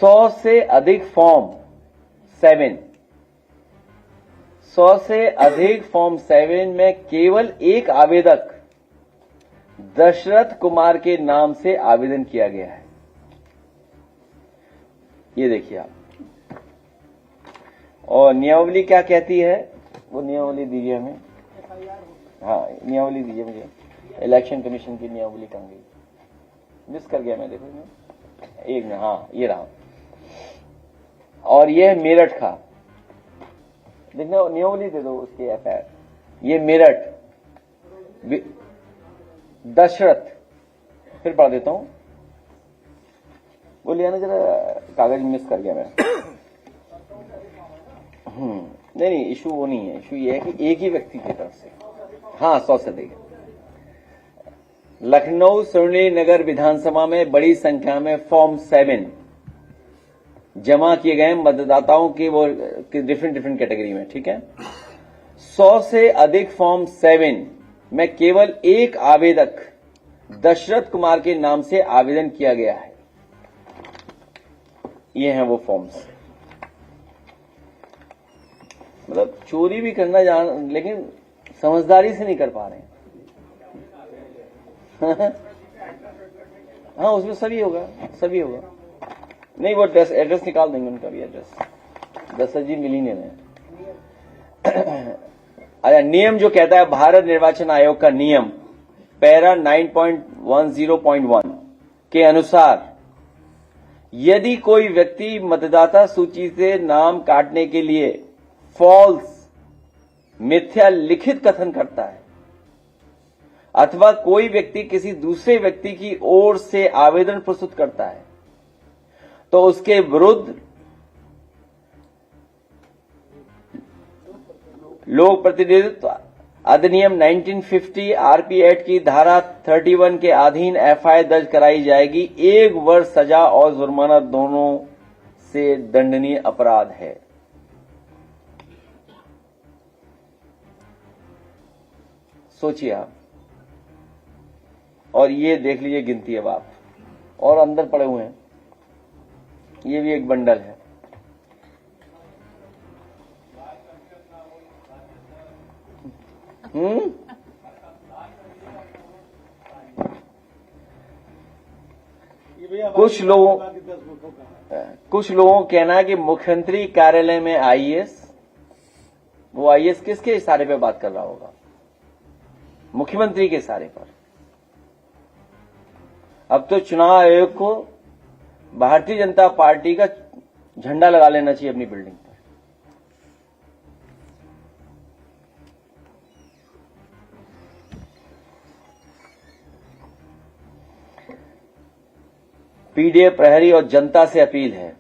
100 से अधिक फॉर्म 7, 100 से अधिक फॉर्म 7 में केवल एक आवेदक दशरथ कुमार के नाम से आवेदन किया गया है। ये देखिए आप, और नियमावली क्या कहती है, वो नियमावली दीजिए हमें। हाँ, नियमावली दीजिए मुझे। इलेक्शन कमीशन की नियमावली कहाँ गई, मिस कर गया मैं, देखो एक में, हाँ ये रहा। और ये है मेरठ का, देखना नियमावली दे दो उसकी एफआईआर। ये मेरठ दशरथ, फिर पढ़ देता हूं, बोलिए ना जरा, कागज मिस कर गया मैं। नहीं, इशू वो नहीं है, इशू ये है कि एक ही व्यक्ति की तरफ से, हाँ 100 से अधिक। लखनऊ सुरनी नगर विधानसभा में बड़ी संख्या में फॉर्म 7 जमा किए गए मतदाताओं की, वो डिफरेंट कैटेगरी में, ठीक है। 100 से अधिक फॉर्म 7 में केवल एक आवेदक दशरथ कुमार के नाम से आवेदन किया गया है। ये हैं वो फॉर्म्स। मतलब चोरी भी करना जान, लेकिन समझदारी से नहीं कर पा रहे हैं। हाँ, उसमें सभी होगा। नहीं, वो एड्रेस निकाल देंगे, उनका भी एड्रेस। दशरथ जी मिल ही नहीं रहे। अच्छा, नियम जो कहता है भारत निर्वाचन आयोग का नियम पैरा 9.10.1 के अनुसार, यदि कोई व्यक्ति मतदाता सूची से नाम काटने के लिए फॉल्स, मिथ्या लिखित कथन करता है, अथवा कोई व्यक्ति किसी दूसरे व्यक्ति की ओर से आवेदन प्रस्तुत करता है, तो उसके विरुद्ध लोक प्रतिनिधित्व अधिनियम 1950 आरपी एक्ट की धारा 31 के अधीन एफआईआर दर्ज कराई जाएगी। 1 वर्ष सजा और जुर्माना दोनों से दंडनीय अपराध है। सोचिए आप, और ये देख लीजिए गिनती अब आप, और अंदर पड़े हुए हैं, ये भी एक बंडल है। कुछ लोगों का कहना है कि मुख्यमंत्री कार्यालय में आईएएस, वो आईएएस किसके इशारे पे बात कर रहा होगा? मुख्यमंत्री के इशारे पर। अब तो चुनाव आयोग को भारतीय जनता पार्टी का झंडा लगा लेना चाहिए अपनी बिल्डिंग पर। पीडीएफ प्रहरी और जनता से अपील है,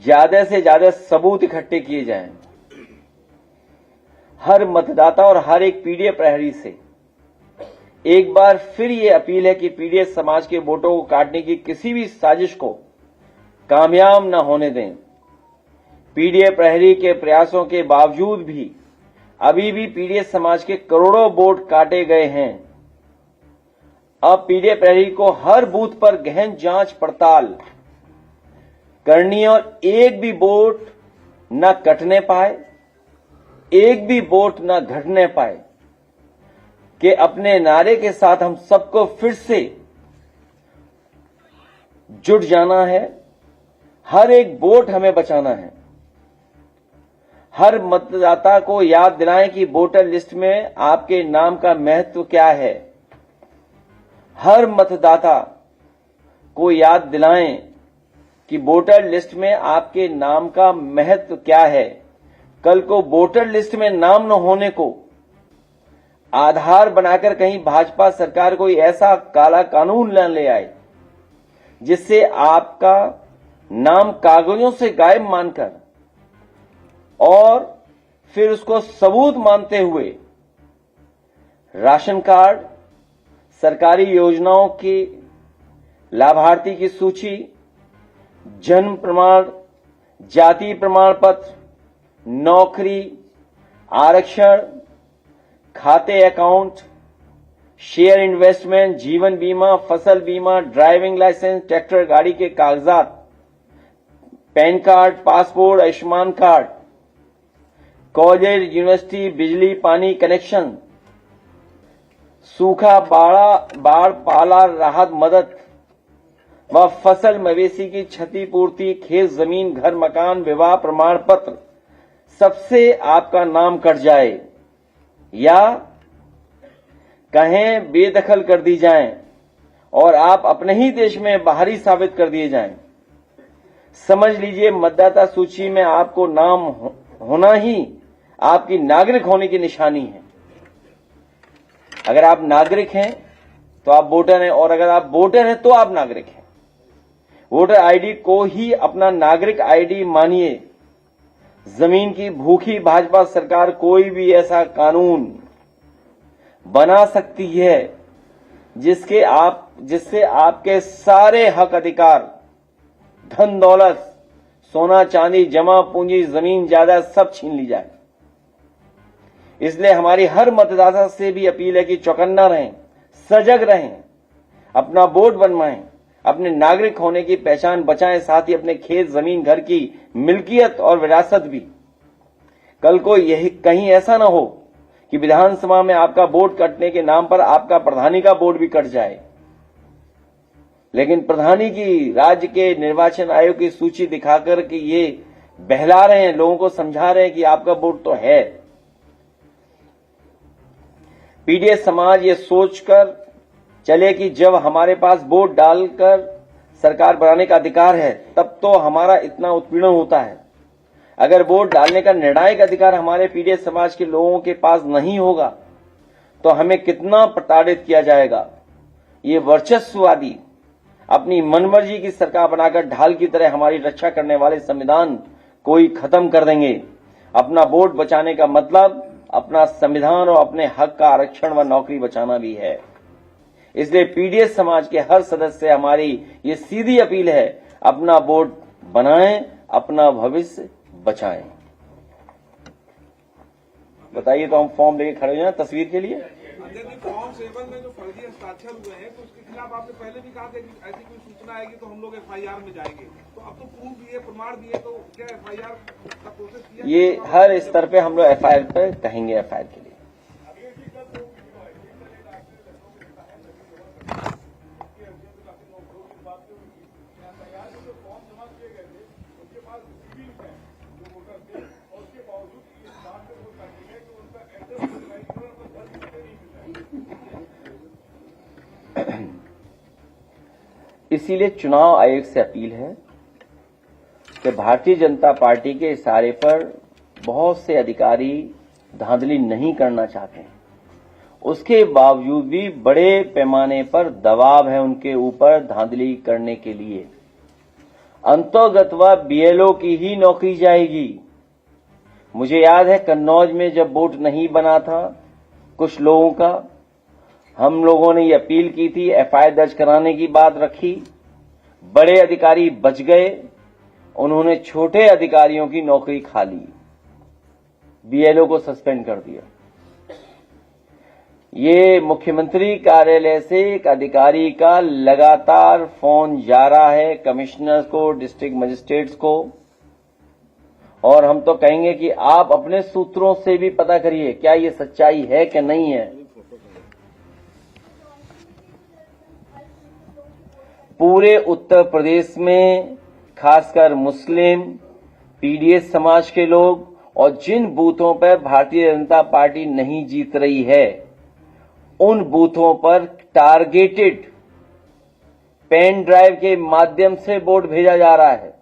ज्यादा से ज्यादा सबूत इकट्ठे किए जाएं। हर मतदाता और हर एक पीडीएफ प्रहरी से एक बार फिर ये अपील है कि पीडीएफ समाज के वोटों को काटने की किसी भी साजिश को कामयाब न होने दें। पीडीएफ प्रहरी के प्रयासों के बावजूद भी अभी भी पीडीएफ समाज के करोड़ों वोट काटे गए हैं। अब पीडीएफ प्रहरी को हर बूथ पर गहन जांच पड़ताल करनी है और एक भी वोट न कटने पाए, एक भी वोट न घटने पाए, कि अपने नारे के साथ हम सबको फिर से जुट जाना है। हर एक वोट हमें बचाना है। हर मतदाता को याद दिलाएं कि वोटर लिस्ट में आपके नाम का महत्व क्या है। हर मतदाता को याद दिलाएं कि वोटर लिस्ट में आपके नाम का महत्व क्या है। कल को वोटर लिस्ट में नाम न होने को आधार बनाकर कहीं भाजपा सरकार कोई ऐसा काला कानून ले आए जिससे आपका नाम कागजों से गायब मानकर और फिर उसको सबूत मानते हुए राशन कार्ड, सरकारी योजनाओं की लाभार्थी की सूची, जन्म प्रमाण, जाति प्रमाण पत्र, नौकरी, आरक्षण, खाते अकाउंट, शेयर इन्वेस्टमेंट, जीवन बीमा, फसल बीमा, ड्राइविंग लाइसेंस, ट्रैक्टर गाड़ी के कागजात, pan card, passport, Ayushman card, college, university, बिजली पानी कनेक्शन, सूखा, बाढ़, पाला राहत मदद व फसल मवेशी की क्षतिपूर्ति, खेत जमीन, घर मकान, विवाह प्रमाण पत्र सबसे आपका नाम कट जाए या कहें बेदखल कर दी जाएं और आप अपने ही देश में बाहरी साबित कर दिए जाएं, समझ लीजिए मतदाता सूची में आपको नाम होना ही आपकी नागरिक होने की निशानी है। अगर आप नागरिक हैं तो आप वोटर हैं, और अगर आप वोटर हैं तो आप नागरिक हैं। वोटर आईडी को ही अपना नागरिक आईडी मानिए। जमीन की भूखी भाजपा सरकार कोई भी ऐसा कानून बना सकती है जिससे आपके सारे हक अधिकार, धन दौलत, सोना चांदी, जमा पूंजी, जमीन जायदाद सब छीन ली जाए। इसलिए हमारी हर मतदाता से भी अपील है कि चौकन्ना रहें, सजग रहें, अपना वोट बनवाएं, अपने नागरिक होने की पहचान बचाएं, साथ ही अपने खेत, जमीन, घर की मिल्कियत और विरासत भी। कल को यही कहीं ऐसा ना हो कि विधानसभा में आपका वोट कटने के नाम पर आपका प्रधानी का वोट भी कट जाए, लेकिन प्रधानी की राज्य के निर्वाचन आयोग की सूची दिखाकर कि ये बहला रहे हैं, लोगों को समझा रहे हैं कि आपका वोट तो है। पीडीएस समाज ये सोचकर चले कि जब हमारे पास वोट डालकर सरकार बनाने का अधिकार है तब तो हमारा इतना उत्पीड़न होता है। अगर वोट डालने का निर्णायक अधिकार हमारे पीडीएस समाज के लोगों के पास नहीं होगा तो हमें कितना प्रताड़ित किया जाएगा। ये वर्चस्ववादी अपनी मनमर्जी की सरकार बनाकर ढाल की तरह हमारी रक्षा करने वाले संविधान को ही खत्म कर देंगे। अपना वोट बचाने का मतलब अपना संविधान और अपने हक का आरक्षण व नौकरी बचाना भी है। इसलिए पीडीएस समाज के हर सदस्य से हमारी ये सीधी अपील है, अपना वोट बनाएं, अपना भविष्य बचाएं। बताइए, तो हम फॉर्म लेके खड़े हैं तस्वीर के लिए। फॉर्म 7 में जो फर्जी हस्ताक्षर हुए हैं तो उसके खिलाफ आपने पहले भी कहा था कि ऐसी कोई सूचना आएगी तो हम लोग एफआईआर में जाएंगे, तो अब तो प्रूफ दिए, प्रमाण दिए, तो क्या एफआईआर का प्रोसेस किया? ये हर स्तर पे हम लोग एफआईआर पे कहेंगे, एफआईआर के लिए। इसीलिए चुनाव आयोग से अपील है कि भारतीय जनता पार्टी के इशारे पर बहुत से अधिकारी धांधली नहीं करना चाहते हैं, उसके बावजूद भी बड़े पैमाने पर दबाव है उनके ऊपर धांधली करने के लिए। अंतर्गतवा बीएलओ की ही नौकरी जाएगी। मुझे याद है कन्नौज में जब वोट नहीं बना था कुछ लोगों का, हम लोगों ने ये अपील की थी, एफआईआर दर्ज कराने की बात रखी, बड़े अधिकारी बच गए, उन्होंने छोटे अधिकारियों की नौकरी खा ली, बीएलओ को सस्पेंड कर दिया। ये मुख्यमंत्री कार्यालय से एक अधिकारी का लगातार फोन जा रहा है कमिश्नर्स को, डिस्ट्रिक्ट मजिस्ट्रेट्स को, और हम तो कहेंगे कि आप अपने सूत्रों से भी पता करिए क्या ये सच्चाई है कि नहीं है। पूरे उत्तर प्रदेश में खासकर मुस्लिम, पीडीएस समाज के लोग और जिन बूथों पर भारतीय जनता पार्टी नहीं जीत रही है उन बूथों पर टारगेटेड पेन ड्राइव के माध्यम से वोट भेजा जा रहा है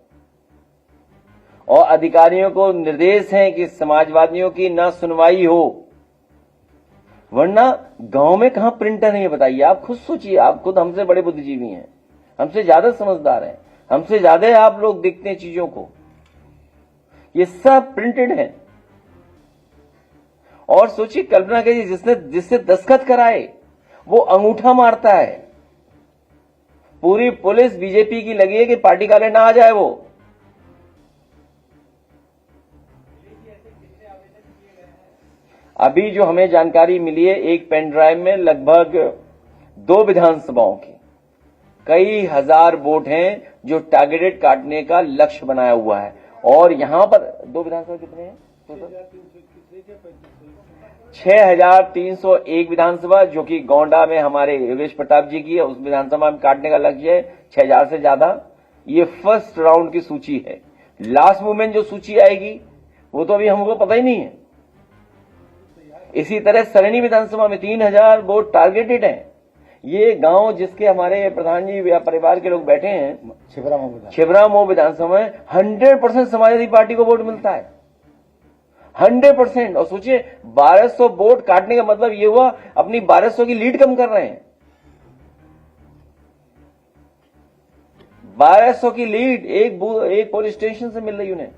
और अधिकारियों को निर्देश है कि समाजवादियों की ना सुनवाई हो, वरना गांव में कहां प्रिंटर है ये बताइए। आप खुद सोचिए, आप खुद हमसे बड़े बुद्धिजीवी हैं, हमसे ज्यादा समझदार हैं, हमसे ज्यादा आप लोग देखते हैं चीजों को। ये सब प्रिंटेड है। और सोचिए, कल्पना कीजिए जिससे दस्तखत कराए वो अंगूठा मारता है। पूरी पुलिस बीजेपी की लगी है कि पार्टी कार्यालय ना आ जाए। वो अभी जो हमें जानकारी मिली है, एक पेन ड्राइव में लगभग 2 विधानसभाओं की कई हजार वोट हैं जो टारगेटेड काटने का लक्ष्य बनाया हुआ है। और यहां पर 2 विधानसभा कितने हैं? 6,301 विधानसभा, जो कि गोंडा में हमारे योगेश प्रताप जी की है, उस विधानसभा में काटने का लक्ष्य है 6,000 से ज्यादा। ये फर्स्ट राउंड की सूची है। लास्ट मूवमेंट जो सूची आएगी वो तो अभी हमको पता ही नहीं है। इसी तरह सरणी विधानसभा में 3,000 वोट टारगेटेड हैं। ये गांव जिसके हमारे प्रधान जी या परिवार के लोग बैठे हैं, छिबरामऊ विधानसभा में 100% समाजवादी पार्टी को वोट मिलता है, 100%। और सोचिए 1200 वोट काटने का मतलब ये हुआ अपनी 1200 की लीड कम कर रहे हैं। 1200 की लीड एक पुलिस स्टेशन से मिल रही उन्हें।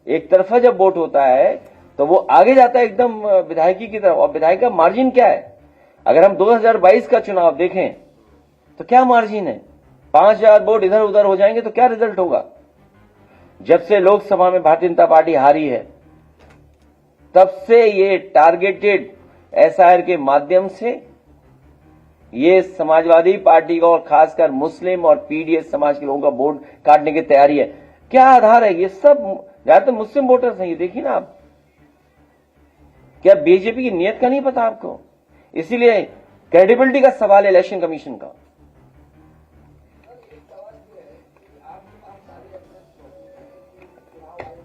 एक तरफा जब वोट होता है तो वो आगे जाता है एकदम विधायकी की तरफ। और विधायक का मार्जिन क्या है? अगर हम 2022 का चुनाव देखें तो क्या मार्जिन है? 5,000 वोट इधर उधर हो जाएंगे तो क्या रिजल्ट होगा? जब से लोकसभा में भारतीय जनता पार्टी हारी है तब से ये टारगेटेड एसआईआर के माध्यम से ये समाजवादी पार्टी का और खासकर मुस्लिम और पीडीएस समाज के लोगों का वोट काटने की तैयारी है। क्या आधार है? ये सब ज्यादातर मुस्लिम वोटर्स हैं। ये देखिए ना आप, क्या बीजेपी की नीयत का नहीं पता आपको? इसीलिए क्रेडिबिलिटी का सवाल है इलेक्शन कमीशन का।